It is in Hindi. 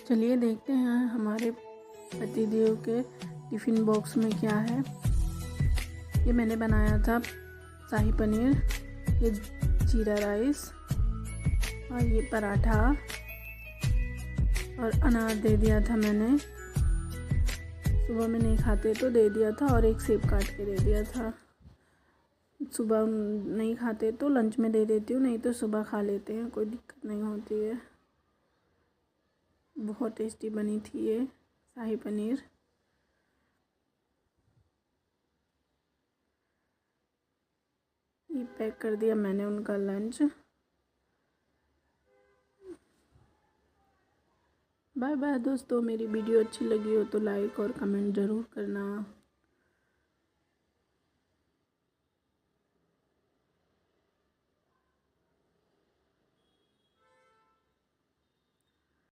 चलिए देखते हैं हमारे पतिदेव के टिफ़िन बॉक्स में क्या है। ये मैंने बनाया था शाही पनीर, ये जीरा राइस और ये पराठा और अनार दे दिया था मैंने। सुबह में नहीं खाते तो दे दिया था और एक सेब काट के दे दिया था। सुबह नहीं खाते तो लंच में दे देती हूँ, नहीं तो सुबह खा लेते हैं, कोई दिक्कत नहीं होती है। बहुत टेस्टी बनी थी ये शाही पनीर। ये पैक कर दिया मैंने उनका लंच। बाय बाय दोस्तों, मेरी वीडियो अच्छी लगी हो तो लाइक और कमेंट ज़रूर करना।